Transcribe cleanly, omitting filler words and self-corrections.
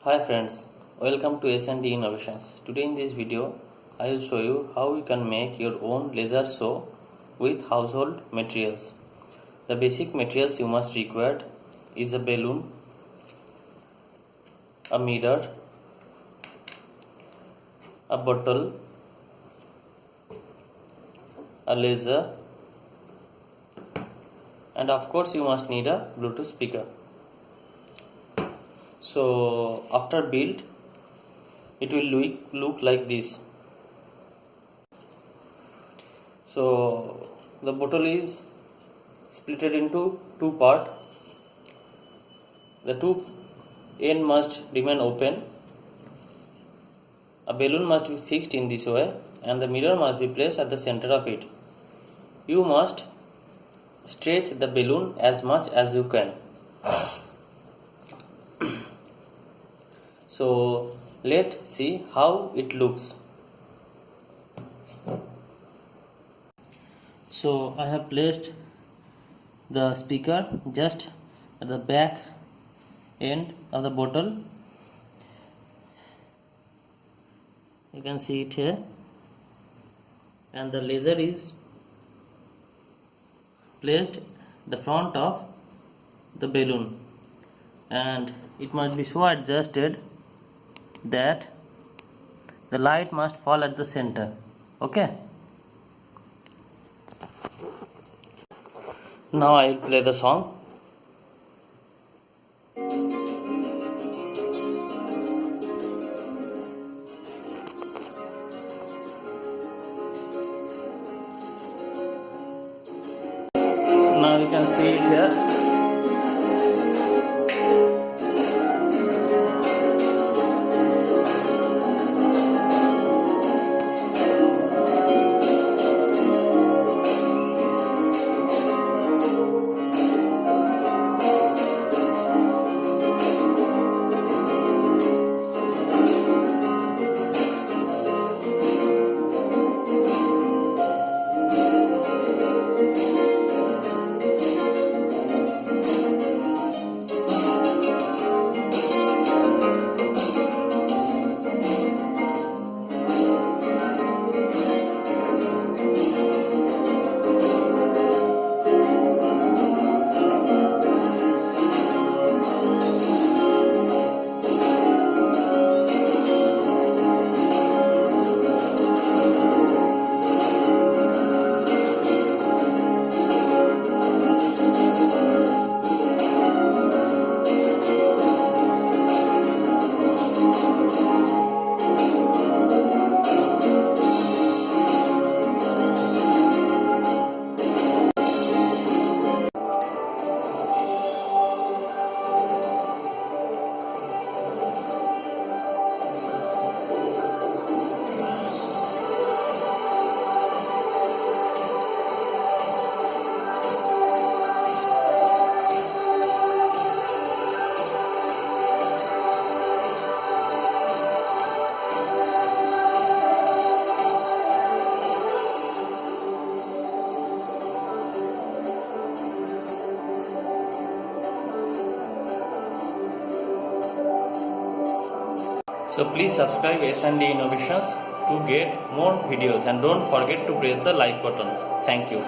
Hi friends, welcome to S&D Innovations. Today in this video, I will show you how you can make your own laser show with household materials. The basic materials you must require is a balloon, a mirror, a bottle, a laser, and of course you must need a Bluetooth speaker. So after build, it will look like this. So the bottle is split into two parts. The two end must remain open. A balloon must be fixed in this way and the mirror must be placed at the center of it. You must stretch the balloon as much as you can. So let's see how it looks. So I have placed the speaker just at the back end of the bottle. You can see it here, and the laser is placed the front of the balloon, and it must be so adjusted that the light must fall at the center. Okay, now I will play the song. Now you can see it here. So please subscribe S&D Innovations to get more videos, and don't forget to press the like button. Thank you.